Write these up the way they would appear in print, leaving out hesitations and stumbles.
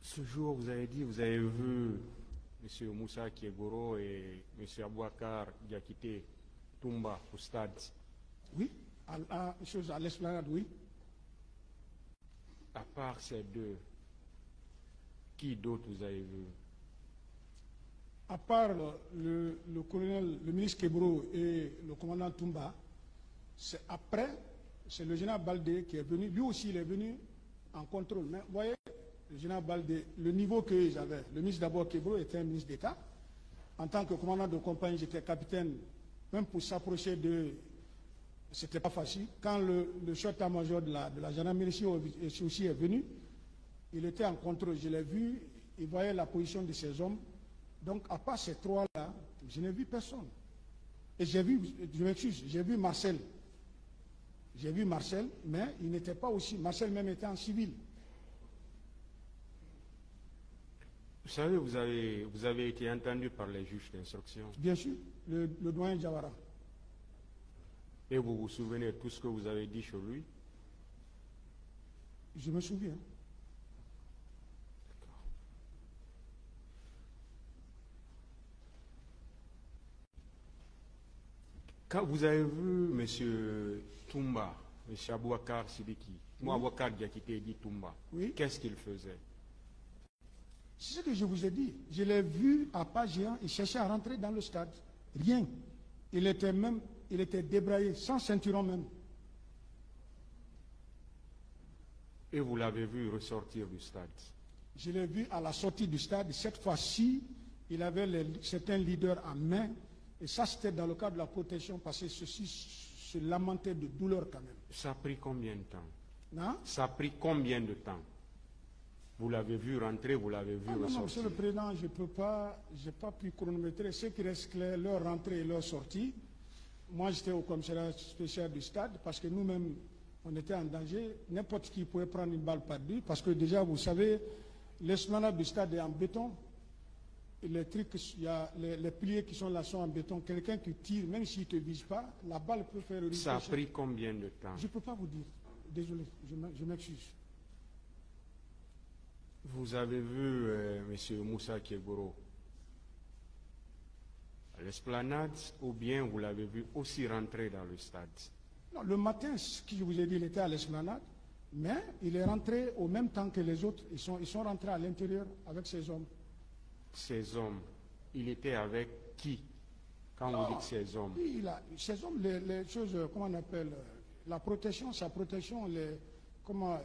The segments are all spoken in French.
Ce jour, vous avez dit, vous avez vu M. Moussa Kiegoro et M. Abouakar Diakité Toumba au stade. Oui, à l'esplanade, oui. À part ces deux, qui d'autre vous avez vu? À part le colonel, le ministre Kebro et le commandant Toumba, c'est après, c'est le général Baldé qui est venu. Lui aussi, il est venu en contrôle. Mais vous voyez, le général Baldé, le niveau qu'ils avaient, le ministre d'abord Kebro était un ministre d'État. En tant que commandant de compagnie, j'étais capitaine. Même pour s'approcher de... C'était pas facile. Quand le chef d'état-major de la gendarmerie aussi est venu, il était en contrôle. Je l'ai vu, il voyait la position de ses hommes. Donc, à part ces trois-là, je n'ai vu personne. Et j'ai vu, je m'excuse, j'ai vu Marcel. J'ai vu Marcel, mais il n'était pas aussi... Marcel même était en civil. Vous savez, vous avez été entendu par les juges d'instruction. Bien sûr, le doyen Diawara. Et vous vous souvenez de tout ce que vous avez dit sur lui? Je me souviens. Quand vous avez vu M. Toumba, M. Abouakar Sidiki, moi Abouakar Diakité dit Toumba, Oui. Qu'est-ce qu'il faisait? C'est ce que je vous ai dit. Je l'ai vu à pas géant, il cherchait à rentrer dans le stade. Rien. Il était débraillé, sans ceinturon même. Et vous l'avez vu ressortir du stade? Je l'ai vu à la sortie du stade. Cette fois-ci, il avait certains leaders en main. Et ça, c'était dans le cadre de la protection, parce que ceux-ci se lamentaient de douleur quand même. Ça a pris combien de temps? Non? Ça a pris combien de temps? Vous l'avez vu rentrer, vous l'avez vu ressortir? Non, Monsieur le Président, je n'ai pas pu chronométrer. Ce qui reste clair, leur rentrée et leur sortie. Moi, j'étais au commissariat spécial du stade, parce que nous-mêmes, on était en danger. N'importe qui pouvait prendre une balle perdue, parce que déjà, vous savez, l'esplanade du stade est en béton. Et les trucs, il y a les piliers qui sont là sont en béton. Quelqu'un qui tire, même s'il ne te vise pas, la balle peut faire une... Ça a pris combien de temps? Je ne peux pas vous dire. Désolé, je m'excuse. Vous avez vu M. Moussa Kiegoro à l'esplanade, ou bien vous l'avez vu aussi rentrer dans le stade? Non, le matin, ce que je vous ai dit, il était à l'esplanade, mais il est rentré au même temps que les autres. Ils sont rentrés à l'intérieur avec ses hommes. Ces hommes, il était avec qui quand vous dites ces hommes? Oui, ces hommes, les choses, comment on appelle, la protection, sa protection, la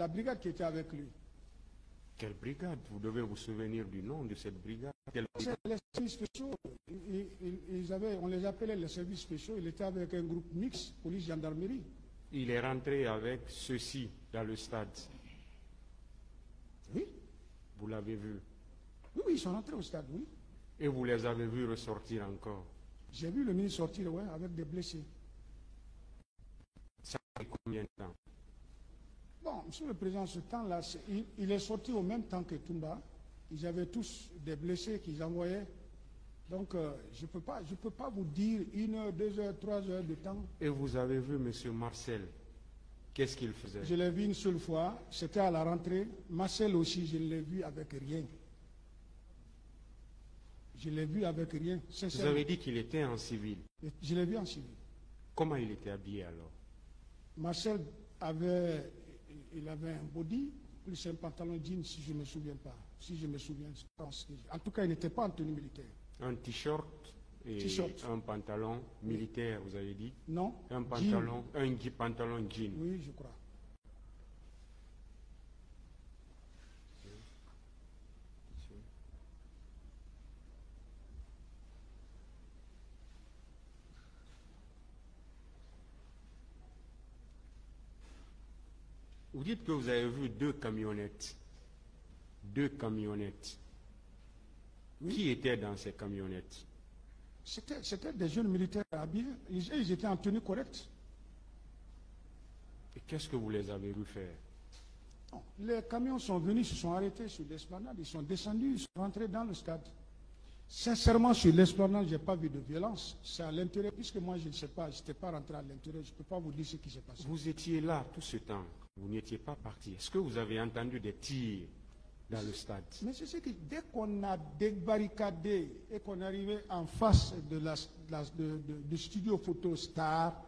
brigade qui était avec lui. Quelle brigade? Vous devez vous souvenir du nom de cette brigade. C'est les services spéciaux. On les appelait les services spéciaux. Il était avec un groupe mixte, police-gendarmerie. Il est rentré avec ceux-ci dans le stade. Oui. Vous l'avez vu? Oui, ils sont rentrés au stade, oui. Et vous les avez vus ressortir encore? J'ai vu le ministre sortir, ouais, avec des blessés. Ça a pris combien de temps? Bon, Monsieur le Président, ce temps-là, il est sorti au même temps que Toumba. Ils avaient tous des blessés qu'ils envoyaient. Donc, je peux pas vous dire 1 heure, 2 heures, 3 heures de temps. Et vous avez vu M. Marcel? Qu'est-ce qu'il faisait? Je l'ai vu une seule fois, c'était à la rentrée. Marcel aussi, je l'ai vu avec rien. Je l'ai vu avec rien, sincèrement. Vous avez dit qu'il était en civil. Je l'ai vu en civil. Comment il était habillé alors? Marcel avait un body, plus un pantalon jean, si je ne me souviens pas. Si je me souviens, je pense. En tout cas, il n'était pas en tenue militaire. Un t-shirt et un pantalon militaire, vous avez dit? Non. Un pantalon jean. Oui, je crois. Vous dites que vous avez vu 2 camionnettes. 2 camionnettes. Oui. Qui était dans ces camionnettes? C'était des jeunes militaires habillés. Ils étaient en tenue correcte. Et qu'est-ce que vous les avez vus faire? Non, les camions sont venus, se sont arrêtés sur l'esplanade, ils sont descendus, ils sont rentrés dans le stade. Sincèrement, sur l'esplanade, je n'ai pas vu de violence. C'est à l'intérieur, puisque moi je ne sais pas, je n'étais pas rentré à l'intérieur, je ne peux pas vous dire ce qui s'est passé. Vous étiez là tout ce temps. Vous n'étiez pas parti. Est-ce que vous avez entendu des tirs dans le stade? Mais c'est ce que dès qu'on a débarricadé et qu'on est arrivé en face du studio photo Star,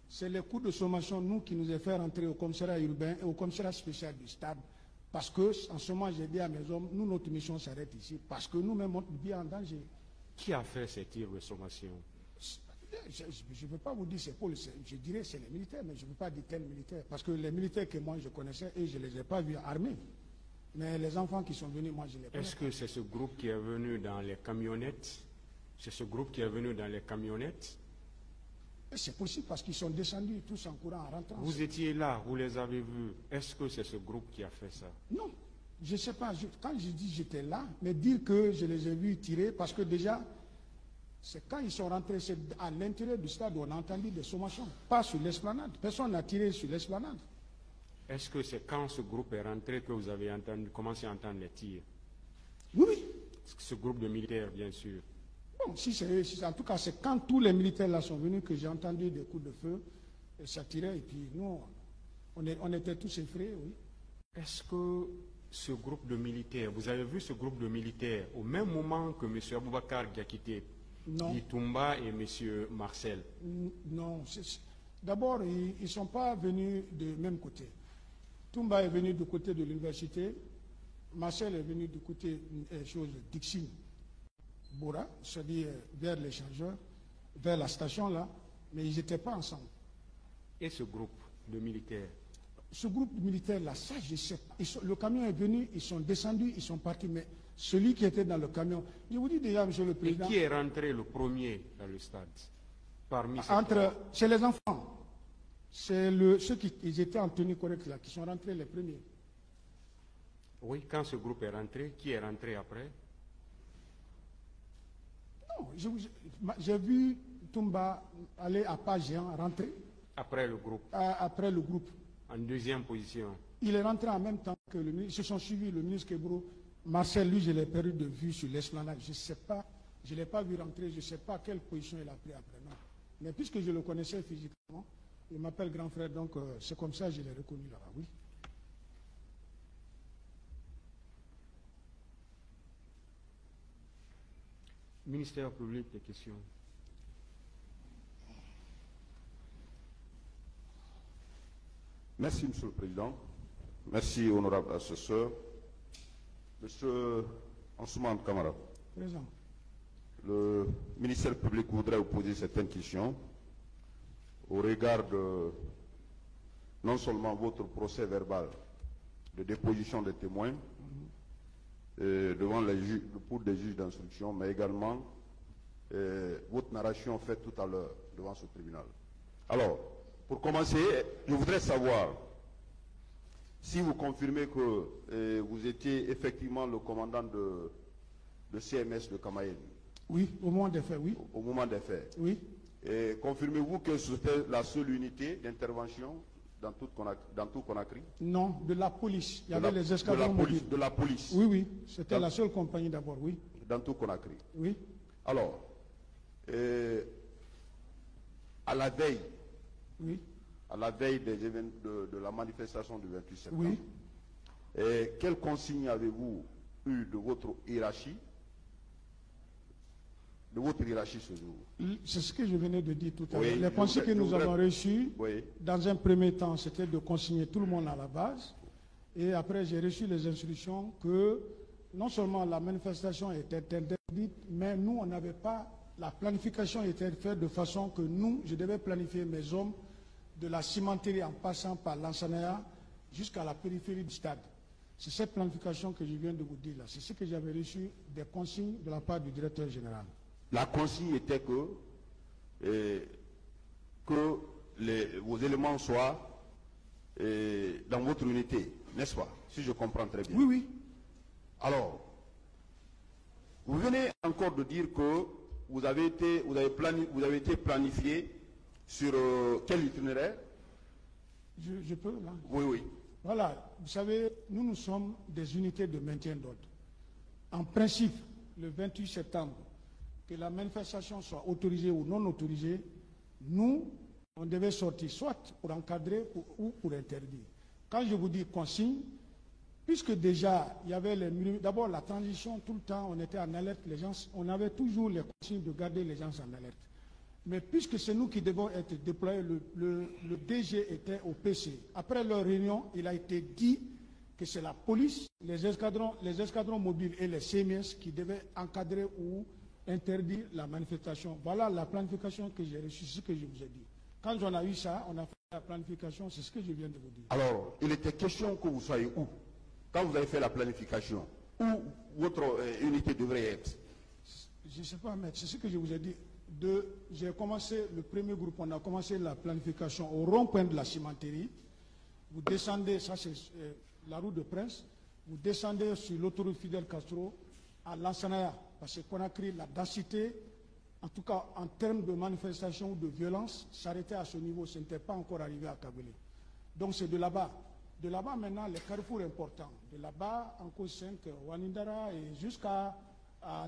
c'est les coups de sommation, nous, qui nous a fait rentrer au commissariat urbain et au commissariat spécial du stade. Parce que, en ce moment, j'ai dit à mes hommes, nous, notre mission s'arrête ici, parce que nous-mêmes, notre vie est en danger. Qui a fait ces tirs de sommation? Je ne veux pas vous dire c'est Paul, je dirais c'est les militaires, mais je ne veux pas dire tel militaire. Parce que les militaires que moi je connaissais, et je ne les ai pas vus armés. Mais les enfants qui sont venus, moi je les connais. Est-ce que c'est ce groupe qui est venu dans les camionnettes? C'est ce groupe qui est venu dans les camionnettes? C'est possible parce qu'ils sont descendus tous en courant, en rentrant. Vous étiez là, vous les avez vus. Est-ce que c'est ce groupe qui a fait ça? Non, je ne sais pas. Quand je dis j'étais là, mais dire que je les ai vus tirer, parce que déjà, c'est quand ils sont rentrés, c'est à l'intérieur du stade où on a entendu des sommations, pas sur l'esplanade. Personne n'a tiré sur l'esplanade. Est-ce que c'est quand ce groupe est rentré que vous avez commencé à entendre les tirs? Oui, oui. Ce groupe de militaires, bien sûr. Bon, en tout cas, c'est quand tous les militaires là sont venus que j'ai entendu des coups de feu, et ça tirait, et puis nous, on était tous effrayés, oui. Est-ce que ce groupe de militaires, vous avez vu ce groupe de militaires au même moment que M. Aboubakar Diakité, Toumba et M. Marcel? Non, d'abord, ils ne sont pas venus du même côté. Toumba est venu du côté de l'université, Marcel est venu du côté de Dixine. Boura, c'est-à-dire vers l'échangeur, vers la station là, mais ils n'étaient pas ensemble. Et ce groupe de militaires? Ce groupe de militaires là, ça je sais pas. Le camion est venu, ils sont descendus, ils sont partis, mais celui qui était dans le camion, je vous dis déjà, Monsieur le Président. Et qui est rentré le premier dans le stade? C'est les enfants. C'est ceux qui étaient en tenue correcte là, qui sont rentrés les premiers. Oui, quand ce groupe est rentré, qui est rentré après? Non, j'ai vu Toumba aller à pas géant, rentrer. Après le groupe? Après le groupe. En deuxième position? Il est rentré en même temps que le ministre. Ils se sont suivis, le ministre Kebro. Marcel, lui, je l'ai perdu de vue sur l'esplanade. Je ne sais pas, je ne l'ai pas vu rentrer, je ne sais pas quelle position il a pris après. Non. Mais puisque je le connaissais physiquement, il m'appelle grand frère, donc c'est comme ça que je l'ai reconnu là-bas, oui. Ministère public, des questions. Merci, Monsieur le Président. Merci, honorable assesseur. Monsieur Ansoumane Kamara. Présent. Le ministère public voudrait vous poser certaines questions au regard de non seulement votre procès verbal de déposition des témoins devant pour des juges d'instruction, mais également votre narration faite tout à l'heure devant ce tribunal. Alors, pour commencer, je voudrais savoir si vous confirmez que vous étiez effectivement le commandant de CMS de Kamaïen. Oui, au moment des faits, oui. Au moment des faits. Oui. Et confirmez-vous que c'était la seule unité d'intervention dans tout Conakry? Non, de la police. Il y avait les escadrons mobiles. De la police. Oui, oui. C'était la seule compagnie d'abord, oui. Dans tout Conakry. Oui. Alors, à la veille, oui, à la veille des événements de la manifestation du 28 septembre, oui, quelles consignes avez-vous eues de votre hiérarchie? De votre hiérarchie ce jour? C'est ce que je venais de dire tout à l'heure. Oui, les consignes que nous avons reçues, oui, dans un premier temps, c'était de consigner tout le monde à la base. Et après, j'ai reçu les instructions que non seulement la manifestation était interdite, mais nous, on n'avait pas... La planification était faite de façon que nous, je devais planifier mes hommes de la cimenterie en passant par l'Ansanaya jusqu'à la périphérie du stade. C'est cette planification que je viens de vous dire là. C'est ce que j'avais reçu des consignes de la part du directeur général. La consigne était que vos éléments soient dans votre unité, n'est-ce pas? Si je comprends très bien. Oui, oui. Alors, vous venez encore de dire que vous avez été planifié sur quel itinéraire? Je peux, là? Oui, oui. Voilà, vous savez, nous sommes des unités de maintien d'ordre. En principe, le 28 septembre, que la manifestation soit autorisée ou non autorisée, nous, on devait sortir soit pour encadrer ou pour interdire. quand je vous dis consigne, puisque déjà, il y avait d'abord la transition, tout le temps, on était en alerte, les gens, on avait toujours les consignes de garder les gens en alerte. Mais puisque c'est nous qui devons être déployés, le DG était au PC. Après leur réunion, il a été dit que c'est la police, les escadrons mobiles et les CMS qui devaient encadrer ou interdire la manifestation. Voilà la planification que j'ai reçue, ce que je vous ai dit. Quand on a eu ça, on a fait la planification, c'est ce que je viens de vous dire. Alors, il était question que vous soyez où? Quand vous avez fait la planification, où votre unité devrait être? Je ne sais pas, mais c'est ce que je vous ai dit. J'ai commencé, le premier groupe, on a commencé la planification au rond-point de la cimenterie. Vous descendez, ça c'est la route de Prince, vous descendez sur l'autoroute Fidel Castro à Lansanaya, parce que Conakry, la densité, en tout cas en termes de manifestation ou de violence, s'arrêtait à ce niveau, ce n'était pas encore arrivé à Kabylie. Donc c'est de là-bas. De là-bas maintenant, les carrefours importants. De là-bas, en cause 5, Wanindara et jusqu'à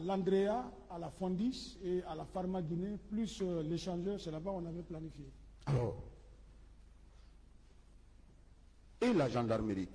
l'Andrea, à la Fondis et à la Pharma Guinée, plus l'échangeur, c'est là-bas qu'on avait planifié. Alors, et la gendarmerie,